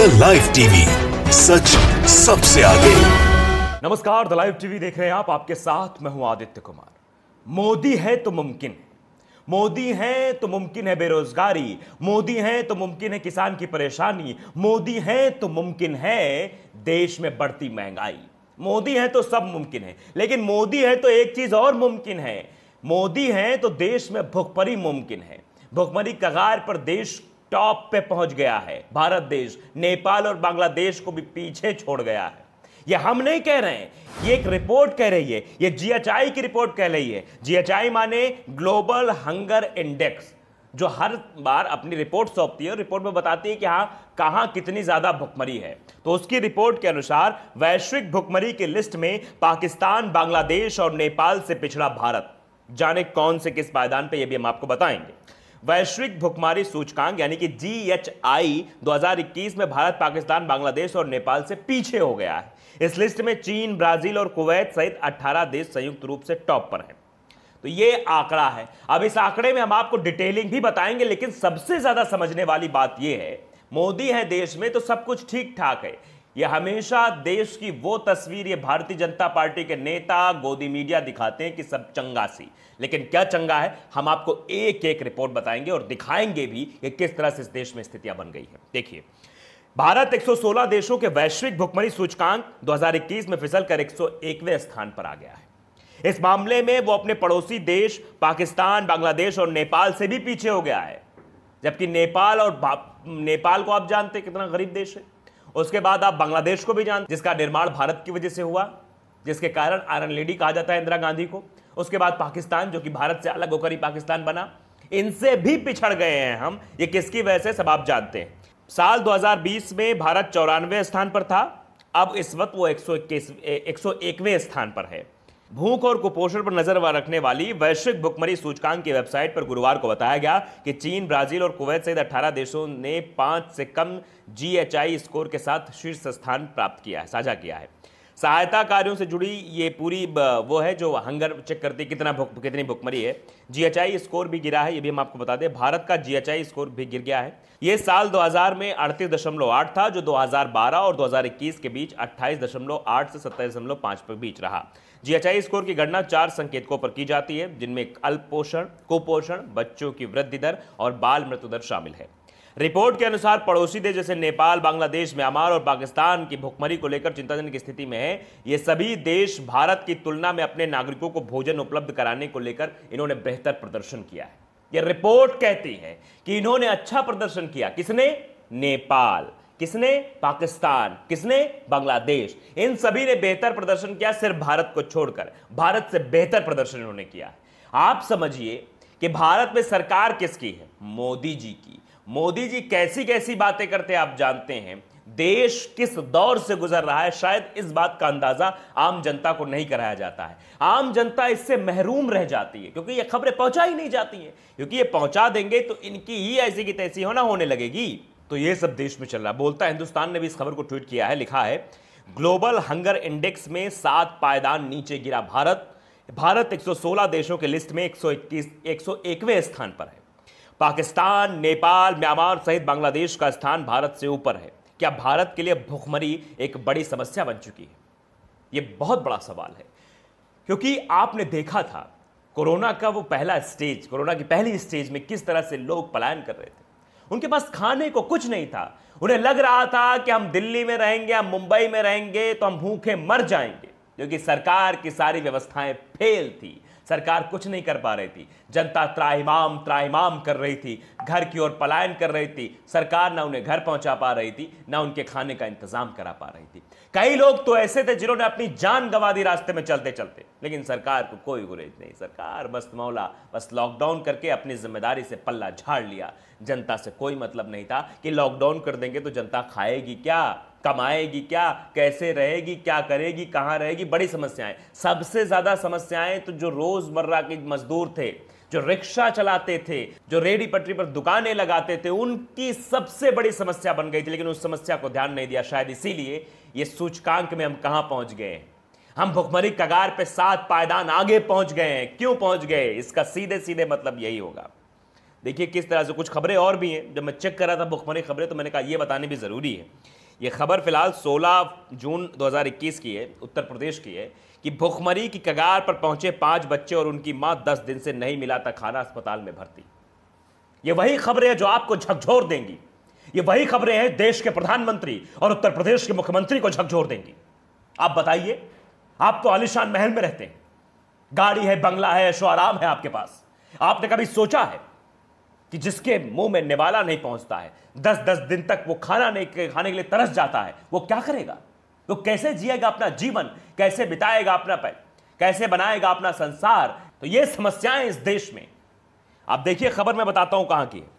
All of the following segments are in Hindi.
लाइव टीवी, सच सबसे आगे। नमस्कार, द लाइव टीवी देख रहे हैं आप। आपके साथ मैं हूं आदित्य कुमार। मोदी है तो मुमकिन है, मोदी है तो मुमकिन है बेरोजगारी, मोदी है तो मुमकिन है किसान की परेशानी, मोदी है तो मुमकिन है देश में बढ़ती महंगाई। मोदी है तो सब मुमकिन है, लेकिन मोदी है तो एक चीज और मुमकिन है। मोदी है तो देश में भुखमरी मुमकिन है। भुखमरी कगार पर देश टॉप पे पहुंच गया है। भारत देश नेपाल और बांग्लादेश को भी पीछे छोड़ गया है। ये हम नहीं कह रहे हैं, ये एक रिपोर्ट कह रही है, ये जीएचआई की रिपोर्ट कह रही है। जीएचआई माने ग्लोबल हंगर इंडेक्स, जो हर बार अपनी रिपोर्ट सौंपती है और रिपोर्ट में बताती है कि हाँ कहां कितनी ज्यादा भुखमरी है। तो उसकी रिपोर्ट के अनुसार वैश्विक भुखमरी की लिस्ट में पाकिस्तान, बांग्लादेश और नेपाल से पिछड़ा भारत। जाने कौन से किस पायदान पे, ये भी हम आपको बताएंगे। वैश्विक भुखमरी सूचकांक यानी कि जीएचआई 2021 में भारत, पाकिस्तान, बांग्लादेश और नेपाल से पीछे हो गया है। इस लिस्ट में चीन, ब्राजील और कुवैत सहित 18 देश संयुक्त रूप से टॉप पर हैं। तो ये आंकड़ा है। अब इस आंकड़े में हम आपको डिटेलिंग भी बताएंगे, लेकिन सबसे ज्यादा समझने वाली बात यह है, मोदी है देश में तो सब कुछ ठीक ठाक है। यह हमेशा देश की वो तस्वीर ये भारतीय जनता पार्टी के नेता, गोदी मीडिया दिखाते हैं कि सब चंगा सी, लेकिन क्या चंगा है हम आपको एक एक रिपोर्ट बताएंगे और दिखाएंगे भी कि किस तरह से इस देश में स्थितियां बन गई हैं। देखिए, भारत 116 देशों के वैश्विक भुखमरी सूचकांक 2021 में फिसलकर 101वें स्थान पर आ गया है। इस मामले में वो अपने पड़ोसी देश पाकिस्तान, बांग्लादेश और नेपाल से भी पीछे हो गया है। जबकि नेपाल को आप जानते हैं कितना गरीब देश है। उसके बाद आप बांग्लादेश को भी जानते, जिसका निर्माण भारत की वजह से हुआ, जिसके कारण आयरन लेडी कहा जाता है इंदिरा गांधी को। उसके बाद पाकिस्तान, जो कि भारत से अलग होकर ही पाकिस्तान बना, इनसे भी पिछड़ गए हैं हम। ये किसकी वजह से सब आप जानते हैं। साल 2020 में भारत 94वें स्थान पर था, अब इस वक्त वो 101वें स्थान पर है। भूख और कुपोषण पर नजर रखने वाली वैश्विक भुखमरी सूचकांक की वेबसाइट पर गुरुवार को बताया गया कि चीन, ब्राजील और कुवैत सहित 18 देशों ने 5 से कम जीएचआई स्कोर के साथ शीर्ष स्थान प्राप्त किया है, साझा किया है। सहायता कार्यों से जुड़ी ये पूरी वो है जो हंगर चेक करती है कितनी भुखमरी है। जीएचआई स्कोर भी गिरा है, ये भी हम आपको बता दें। भारत का जीएचआई स्कोर भी गिर गया है। ये साल 2000 में 38.8 था, जो 2012 और 2021 के बीच 28.8 से 27.5 के बीच रहा। जीएचआई स्कोर की गणना 4 संकेतकों पर की जाती है, जिनमें अल्प पोषण, कुपोषण, बच्चों की वृद्धि दर और बाल मृत्यु दर शामिल है। रिपोर्ट के अनुसार पड़ोसी देश जैसे नेपाल, बांग्लादेश, म्यांमार और पाकिस्तान की भुखमरी को लेकर चिंताजनक स्थिति में है। ये सभी देश भारत की तुलना में अपने नागरिकों को भोजन उपलब्ध कराने को लेकर इन्होंने बेहतर प्रदर्शन किया है। यह रिपोर्ट कहती है कि इन्होंने अच्छा प्रदर्शन किया। किसने? नेपाल। किसने? पाकिस्तान। किसने? बांग्लादेश। इन सभी ने बेहतर प्रदर्शन किया, सिर्फ भारत को छोड़कर। भारत से बेहतर प्रदर्शन इन्होंने किया। आप समझिए कि भारत में सरकार किसकी है? मोदी जी की। मोदी जी कैसी कैसी बातें करते हैं आप जानते हैं। देश किस दौर से गुजर रहा है, शायद इस बात का अंदाजा आम जनता को नहीं कराया जाता है। आम जनता इससे महरूम रह जाती है, क्योंकि ये खबरें पहुंचा ही नहीं जाती हैं। क्योंकि ये पहुंचा देंगे तो इनकी ही ऐसी की तैसी होने लगेगी। तो ये सब देश में चल रहा है। बोलता हिंदुस्तान ने भी इस खबर को ट्वीट किया है, लिखा है ग्लोबल हंगर इंडेक्स में 7 पायदान नीचे गिरा भारत 116 देशों के लिस्ट में 101वें स्थान पर है। पाकिस्तान, नेपाल, म्यांमार सहित बांग्लादेश का स्थान भारत से ऊपर है। क्या भारत के लिए भुखमरी एक बड़ी समस्या बन चुकी है? यह बहुत बड़ा सवाल है, क्योंकि आपने देखा था कोरोना का वो पहला स्टेज, कोरोना की पहली स्टेज में किस तरह से लोग पलायन कर रहे थे। उनके पास खाने को कुछ नहीं था। उन्हें लग रहा था कि हम दिल्ली में रहेंगे, हम मुंबई में रहेंगे तो हम भूखे मर जाएंगे, क्योंकि सरकार की सारी व्यवस्थाएं फेल थी। सरकार कुछ नहीं कर पा रही थी। जनता त्राहिमाम कर रही थी, घर की ओर पलायन कर रही थी। सरकार ना उन्हें घर पहुंचा पा रही थी, ना उनके खाने का इंतजाम करा पा रही थी। कई लोग तो ऐसे थे जिन्होंने अपनी जान गंवा दी रास्ते में चलते चलते, लेकिन सरकार को कोई गुरेज नहीं। सरकार बस लॉकडाउन करके अपनी जिम्मेदारी से पल्ला झाड़ लिया। जनता से कोई मतलब नहीं था कि लॉकडाउन कर देंगे तो जनता खाएगी क्या, कमाएगी क्या, कैसे रहेगी, क्या करेगी, कहां रहेगी। बड़ी समस्याएं, सबसे ज्यादा समस्याएं तो जो रोजमर्रा के मजदूर थे, जो रिक्शा चलाते थे, जो रेहड़ी पटरी पर दुकानें लगाते थे, उनकी सबसे बड़ी समस्या बन गई थी। लेकिन उस समस्या को ध्यान नहीं दिया। शायद इसीलिए ये सूचकांक में हम कहां पहुंच गए हैं। हम भुखमरी कगार पे 7 पायदान आगे पहुंच गए हैं। क्यों पहुंच गए? इसका सीधे सीधे मतलब यही होगा। देखिए किस तरह से कुछ खबरें और भी हैं। जब मैं चेक कर रहा था भुखमरी खबरें, तो मैंने कहा यह बतानी भी जरूरी है ये खबर फिलहाल 16 जून 2021 की है, उत्तर प्रदेश की है कि भुखमरी की कगार पर पहुंचे 5 बच्चे और उनकी मां 10 दिन से नहीं मिला था खाना, अस्पताल में भर्ती। ये वही खबरें हैं जो आपको झकझोर देंगी। ये वही खबरें हैं देश के प्रधानमंत्री और उत्तर प्रदेश के मुख्यमंत्री को झकझोर देंगी। आप बताइए, आप तो आलीशान महल में रहते हैं, गाड़ी है, बंगला है, ऐशो आराम है आपके पास। आपने कभी सोचा है कि जिसके मुंह में निवाला नहीं पहुंचता है, 10-10 दिन तक वो खाने के लिए तरस जाता है, वो क्या करेगा? वो कैसे जिएगा अपना जीवन, कैसे बिताएगा अपना कैसे बनाएगा अपना संसार? तो ये समस्याएं इस देश में। आप देखिए, खबर मैं बताता हूं कहां की है।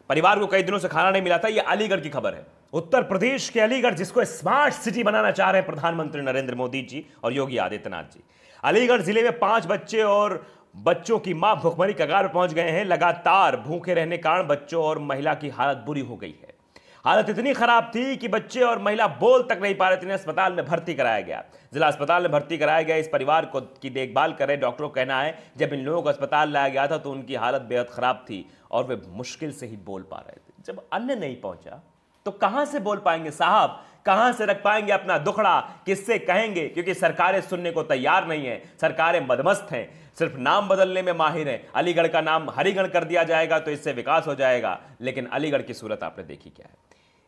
परिवार को कई दिनों से खाना नहीं मिला था। यह अलीगढ़ की खबर है, उत्तर प्रदेश के अलीगढ़, जिसको स्मार्ट सिटी बनाना चाह रहे हैं प्रधानमंत्री नरेंद्र मोदी जी और योगी आदित्यनाथ जी। अलीगढ़ जिले में 5 बच्चे और बच्चों की मां भुखमरी कगार पर पहुंच गए हैं। लगातार भूखे रहने के कारण बच्चों और महिला की हालत बुरी हो गई है। हालत इतनी खराब थी कि बच्चे और महिला बोल तक नहीं पा रहे थे। इन्हें अस्पताल में भर्ती कराया गया, जिला अस्पताल में भर्ती कराया गया। इस परिवार को की देखभाल कर रहे डॉक्टरों का कहना है जब इन लोगों को अस्पताल लाया गया था तो उनकी हालत बेहद खराब थी और वे मुश्किल से ही बोल पा रहे थे। जब अन्न नहीं पहुंचा तो कहां से बोल पाएंगे साहब? कहां से रख पाएंगे अपना दुखड़ा? किससे कहेंगे? क्योंकि सरकारें सुनने को तैयार नहीं है। सरकारें मदमस्त हैं, सिर्फ नाम बदलने में माहिर हैं। अलीगढ़ का नाम हरिगढ़ कर दिया जाएगा तो इससे विकास हो जाएगा, लेकिन अलीगढ़ की सूरत आपने देखी क्या है।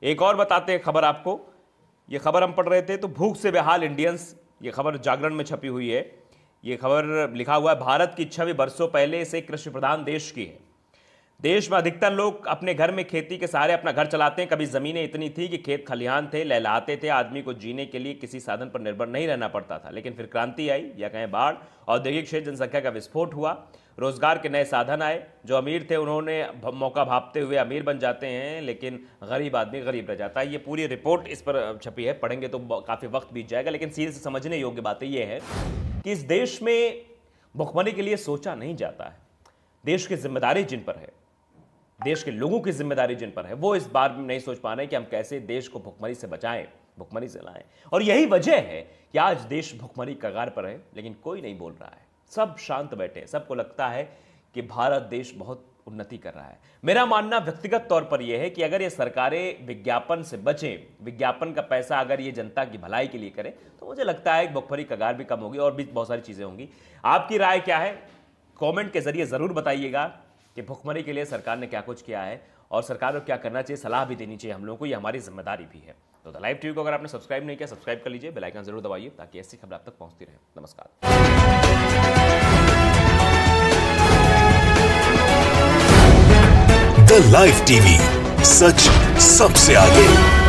एक और बताते हैं खबर आपको। ये खबर हम पढ़ रहे थे तो भूख से बेहाल इंडियंस, ये खबर जागरण में छपी हुई है। ये खबर लिखा हुआ है, भारत की छवि बरसों पहले से कृषि प्रधान देश की है। देश में अधिकतर लोग अपने घर में खेती के सहारे अपना घर चलाते हैं। कभी जमीनें इतनी थी कि खेत खलिहान थे, लहलहाते थे। आदमी को जीने के लिए किसी साधन पर निर्भर नहीं रहना पड़ता था। लेकिन फिर क्रांति आई या कहें बाढ़, औद्योगिक क्षेत्र, जनसंख्या का विस्फोट हुआ, रोजगार के नए साधन आए। जो अमीर थे उन्होंने मौका भांपते हुए अमीर बन जाते हैं, लेकिन गरीब आदमी गरीब रह जाता है। ये पूरी रिपोर्ट इस पर छपी है, पढ़ेंगे तो काफ़ी वक्त बीत जाएगा। लेकिन सीधे से समझने योग्य बातें ये है कि इस देश में भुखमरी के लिए सोचा नहीं जाता है। देश की जिम्मेदारी जिन पर है, देश के लोगों की जिम्मेदारी जिन पर है, वो इस बार भी नहीं सोच पा रहे कि हम कैसे देश को भुखमरी से बचाएं, भुखमरी से लाएं। और यही वजह है कि आज देश भुखमरी कगार पर है, लेकिन कोई नहीं बोल रहा है। सब शांत बैठे हैं। सबको लगता है कि भारत देश बहुत उन्नति कर रहा है। मेरा मानना व्यक्तिगत तौर पर यह है कि अगर ये सरकारें विज्ञापन से बचें, विज्ञापन का पैसा अगर ये जनता की भलाई के लिए करें, तो मुझे लगता है कि भुखमरी कगार भी कम होगी और भी बहुत सारी चीज़ें होंगी। आपकी राय क्या है? कमेंट के जरिए ज़रूर बताइएगा कि भुखमरी के लिए सरकार ने क्या कुछ किया है और सरकार को क्या करना चाहिए, सलाह भी देनी चाहिए हम लोगों को। ये हमारी जिम्मेदारी भी है। तो द लाइव टीवी को अगर आपने सब्सक्राइब नहीं किया, सब्सक्राइब कर लीजिए, बेल आइकन जरूर दबाइए ताकि ऐसी खबर आप तक पहुंचती रहे। नमस्कार। द लाइव टीवी, सच सबसे आगे।